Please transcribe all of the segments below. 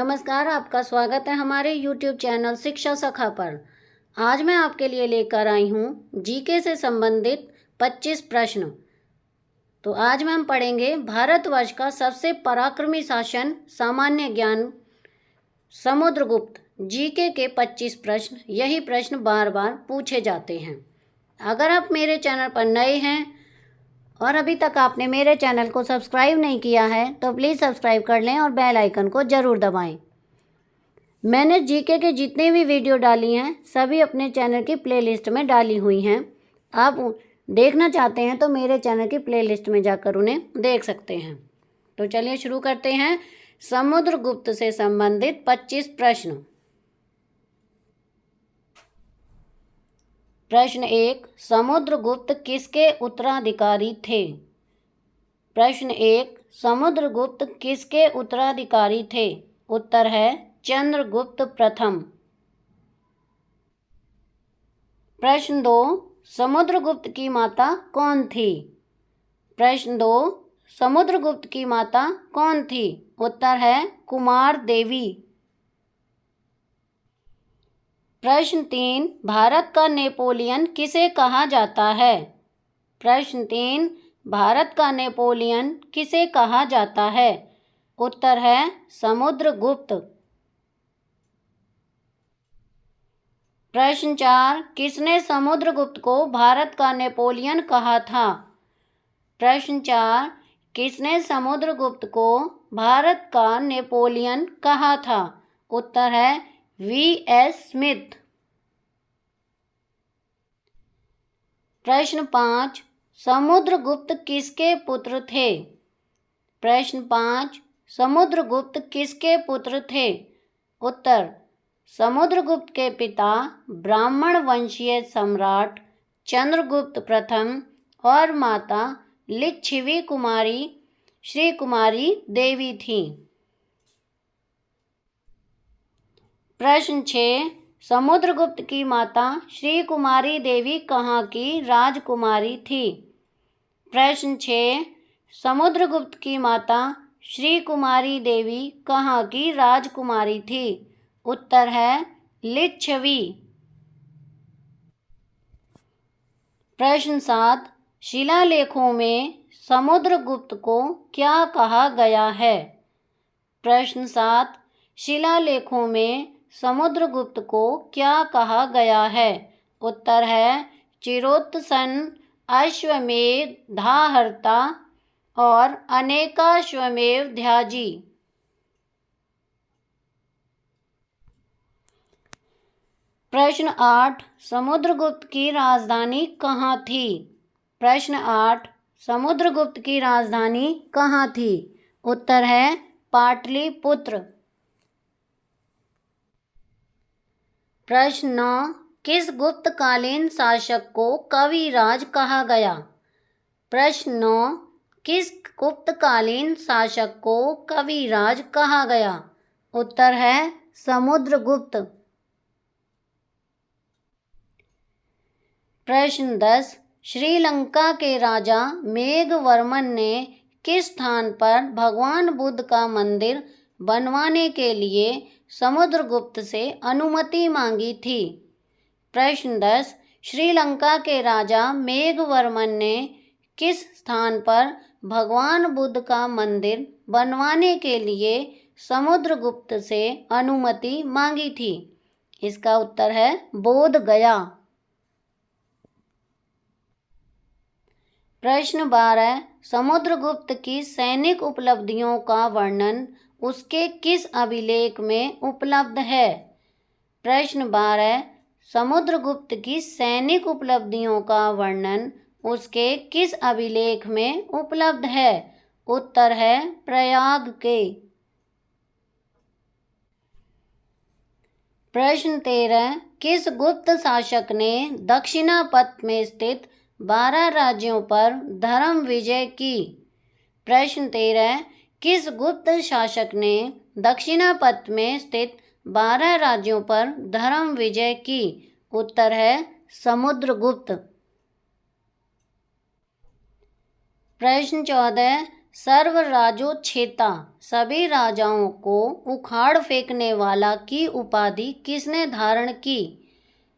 नमस्कार, आपका स्वागत है हमारे YouTube चैनल शिक्षा सखा पर। आज मैं आपके लिए लेकर आई हूँ जीके से संबंधित 25 प्रश्न। तो आज में हम पढ़ेंगे भारतवर्ष का सबसे पराक्रमी शासन सामान्य ज्ञान समुद्रगुप्त। जीके के 25 प्रश्न, यही प्रश्न बार बार पूछे जाते हैं। अगर आप मेरे चैनल पर नए हैं और अभी तक आपने मेरे चैनल को सब्सक्राइब नहीं किया है तो प्लीज़ सब्सक्राइब कर लें और बेल आइकन को ज़रूर दबाएं। मैंने जीके के जितने भी वीडियो डाली हैं सभी अपने चैनल की प्लेलिस्ट में डाली हुई हैं। आप देखना चाहते हैं तो मेरे चैनल की प्लेलिस्ट में जाकर उन्हें देख सकते हैं। तो चलिए शुरू करते हैं समुद्रगुप्त से संबंधित 25 प्रश्न। प्रश्न 1, समुद्रगुप्त किसके उत्तराधिकारी थे? प्रश्न 1, समुद्रगुप्त किसके उत्तराधिकारी थे? उत्तर है चंद्रगुप्त प्रथम। प्रश्न 2, समुद्रगुप्त की माता कौन थी? प्रश्न 2, समुद्रगुप्त की माता कौन थी? उत्तर है कुमार देवी। प्रश्न 3, भारत का नेपोलियन किसे कहा जाता है? प्रश्न 3, भारत का नेपोलियन किसे कहा जाता है? उत्तर है समुद्रगुप्त। प्रश्न 4, किसने समुद्रगुप्त को भारत का नेपोलियन कहा था? प्रश्न 4, किसने समुद्रगुप्त को भारत का नेपोलियन कहा था? उत्तर है V.S. स्मिथ। प्रश्न 5, समुद्रगुप्त किसके पुत्र थे? प्रश्न 5, समुद्रगुप्त किसके पुत्र थे? उत्तर, समुद्रगुप्त के पिता ब्राह्मण वंशीय सम्राट चंद्रगुप्त प्रथम और माता लिच्छवी कुमारी श्री कुमारी देवी थीं। प्रश्न 6, समुद्रगुप्त की माता श्री कुमारी देवी कहाँ की राजकुमारी थी? प्रश्न 6, समुद्रगुप्त की माता श्री कुमारी देवी कहाँ की राजकुमारी थी? उत्तर है लिच्छवी। प्रश्न 7, शिलालेखों में समुद्रगुप्त को क्या कहा गया है? प्रश्न 7, शिलालेखों में समुद्रगुप्त को क्या कहा गया है? उत्तर है चिरोत्सन, अश्वमेध धाहर्ता और अनेकाश्वमेव ध्याजी। प्रश्न 8, समुद्रगुप्त की राजधानी कहाँ थी? प्रश्न 8, समुद्रगुप्त की राजधानी कहाँ थी? उत्तर है पाटलिपुत्र। प्रश्न 9, किस गुप्तकालीन शासक को कविराज कहा गया? प्रश्न 9, किस गुप्तकालीन शासक को कविराज कहा गया? उत्तर है समुद्रगुप्त। प्रश्न 10, श्रीलंका के राजा मेघवर्मन ने किस स्थान पर भगवान बुद्ध का मंदिर बनवाने के लिए समुद्रगुप्त से अनुमति मांगी थी? प्रश्न 10, श्रीलंका के राजा मेघवर्मन ने किस स्थान पर भगवान बुद्ध का मंदिर बनवाने के लिए समुद्रगुप्त से अनुमति मांगी थी? इसका उत्तर है बोध गया। प्रश्न 12, समुद्रगुप्त की सैनिक उपलब्धियों का वर्णन उसके किस अभिलेख में उपलब्ध है? प्रश्न 12, समुद्रगुप्त की सैनिक उपलब्धियों का वर्णन उसके किस अभिलेख में उपलब्ध है? उत्तर है प्रयाग के। प्रश्न 13, किस गुप्त शासक ने दक्षिणापथ में स्थित 12 राज्यों पर धर्म विजय की? प्रश्न 13, किस गुप्त शासक ने दक्षिणापथ में स्थित 12 राज्यों पर धर्म विजय की? उत्तर है समुद्रगुप्त। प्रश्न 14, सर्वराजोच्छेता सभी राजाओं को उखाड़ फेंकने वाला की उपाधि किसने धारण की?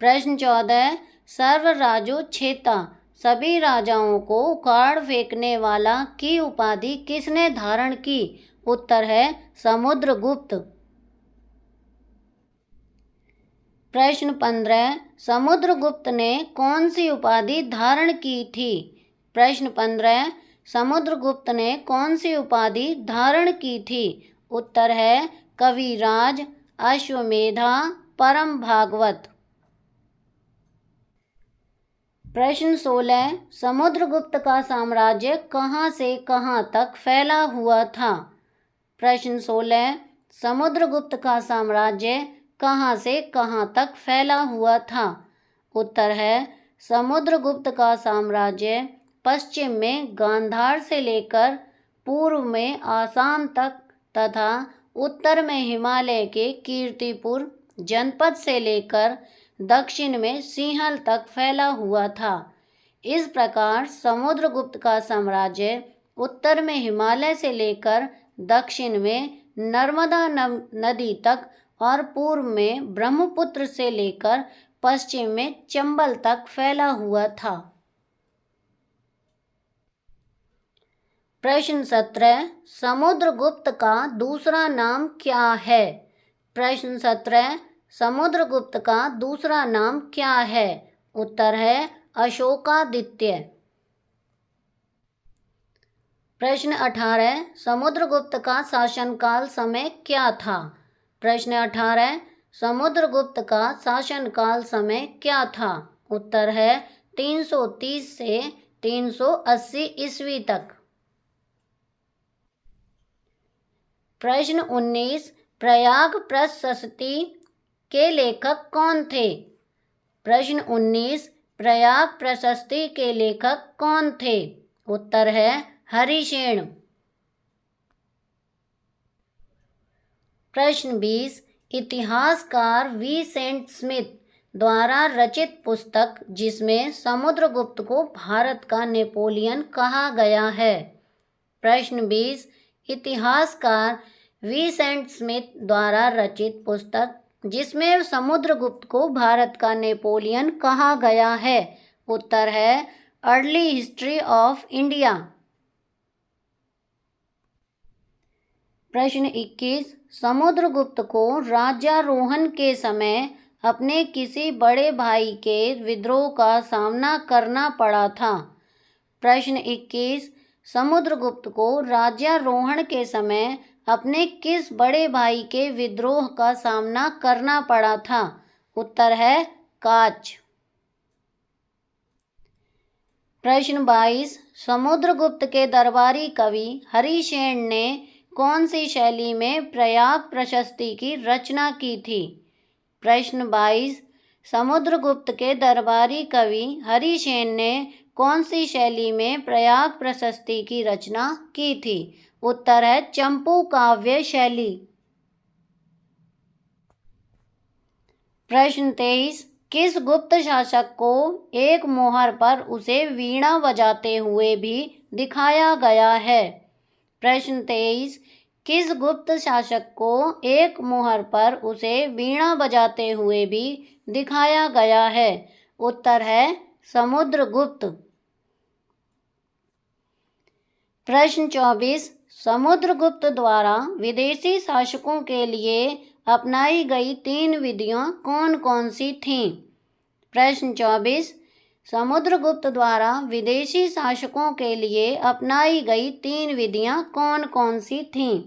प्रश्न 14, सर्वराजोच्छेता सभी राजाओं को उखाड़ फेंकने वाला की उपाधि किसने धारण की? उत्तर है समुद्रगुप्त। प्रश्न 15, समुद्रगुप्त ने कौन सी उपाधि धारण की थी? प्रश्न 15, समुद्रगुप्त ने कौन सी उपाधि धारण की थी? उत्तर है कविराज, अश्वमेधा, परम भागवत। प्रश्न 16, समुद्रगुप्त का साम्राज्य कहाँ से कहाँ तक फैला हुआ था? प्रश्न 16, समुद्रगुप्त का साम्राज्य कहाँ से कहाँ तक फैला हुआ था? उत्तर है समुद्रगुप्त का साम्राज्य पश्चिम में गांधार से लेकर पूर्व में आसाम तक तथा उत्तर में हिमालय के कीर्तिपुर जनपद से लेकर दक्षिण में सिंहल तक फैला हुआ था। इस प्रकार समुद्रगुप्त का साम्राज्य उत्तर में हिमालय से लेकर दक्षिण में नर्मदा नदी तक और पूर्व में ब्रह्मपुत्र से लेकर पश्चिम में चंबल तक फैला हुआ था। प्रश्न 17, समुद्रगुप्त का दूसरा नाम क्या है? प्रश्न 17, समुद्रगुप्त का दूसरा नाम क्या है? उत्तर है अशोकादित्य। प्रश्न 18, समुद्रगुप्त का शासनकाल समय क्या था? प्रश्न 18, समुद्रगुप्त का शासनकाल समय क्या था? उत्तर है 330 से 380 ईस्वी तक। प्रश्न 19, प्रयाग प्रशस्ति के लेखक कौन थे? प्रश्न 19, प्रयाग प्रशस्ति के लेखक कौन थे? उत्तर है हरिसेन। प्रश्न 20, इतिहासकार विंसेंट स्मिथ द्वारा रचित पुस्तक जिसमें समुद्रगुप्त को भारत का नेपोलियन कहा गया है। प्रश्न 20, इतिहासकार विंसेंट स्मिथ द्वारा रचित पुस्तक जिसमें समुद्रगुप्त को भारत का नेपोलियन कहा गया है। उत्तर है अर्ली हिस्ट्री ऑफ इंडिया। प्रश्न 21, समुद्रगुप्त को राज्यारोहण के समय अपने किसी बड़े भाई के विद्रोह का सामना करना पड़ा था। प्रश्न 21, समुद्रगुप्त को राज्यारोहण के समय अपने किस बड़े भाई के विद्रोह का सामना करना पड़ा था? उत्तर है काच। प्रश्न 22, समुद्रगुप्त के दरबारी कवि हरिसेन ने कौन सी शैली में प्रयाग प्रशस्ति की रचना की थी? प्रश्न 22, समुद्रगुप्त के दरबारी कवि हरिसेन ने कौन सी शैली में प्रयाग प्रशस्ति की रचना की थी? उत्तर है चंपू काव्य शैली। प्रश्न 23, किस गुप्त शासक को एक मोहर पर उसे वीणा बजाते हुए भी दिखाया गया है? प्रश्न 23, किस गुप्त शासक को एक मोहर पर उसे वीणा बजाते हुए भी दिखाया गया है? उत्तर है समुद्रगुप्त। प्रश्न 24, समुद्रगुप्त द्वारा विदेशी शासकों के लिए अपनाई गई 3 विधियां कौन कौन सी थीं? प्रश्न 24, समुद्रगुप्त द्वारा विदेशी शासकों के लिए अपनाई गई 3 विधियां कौन कौन सी थीं?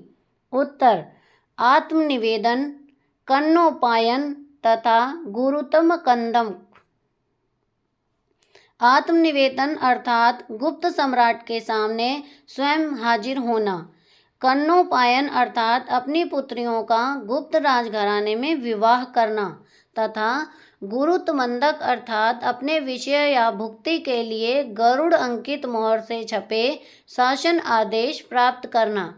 उत्तर आत्मनिवेदन, कन्नोपायन तथा गुरुतम कंदम। आत्मनिवेदन अर्थात गुप्त सम्राट के सामने स्वयं हाजिर होना। कन्नोपायन अर्थात अपनी पुत्रियों का गुप्त राजघराने में विवाह करना तथा गुरुतमंदक अर्थात अपने विषय या भुक्ति के लिए गरुड़ अंकित मोहर से छपे शासन आदेश प्राप्त करना।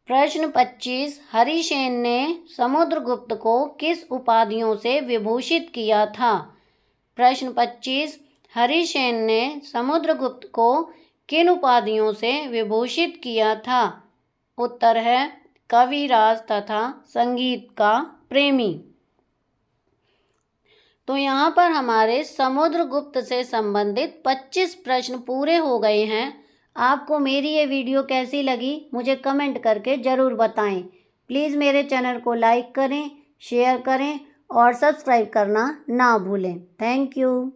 प्रश्न 25, हरिसेन ने समुद्रगुप्त को किस उपाधियों से विभूषित किया था? प्रश्न 25, हरिसेन ने समुद्रगुप्त को किन उपाधियों से विभूषित किया था? उत्तर है कविराज तथा संगीत का प्रेमी। तो यहाँ पर हमारे समुद्रगुप्त से संबंधित 25 प्रश्न पूरे हो गए हैं। आपको मेरी ये वीडियो कैसी लगी मुझे कमेंट करके ज़रूर बताएं। प्लीज़ मेरे चैनल को लाइक करें, शेयर करें और सब्सक्राइब करना ना भूलें। Thank you.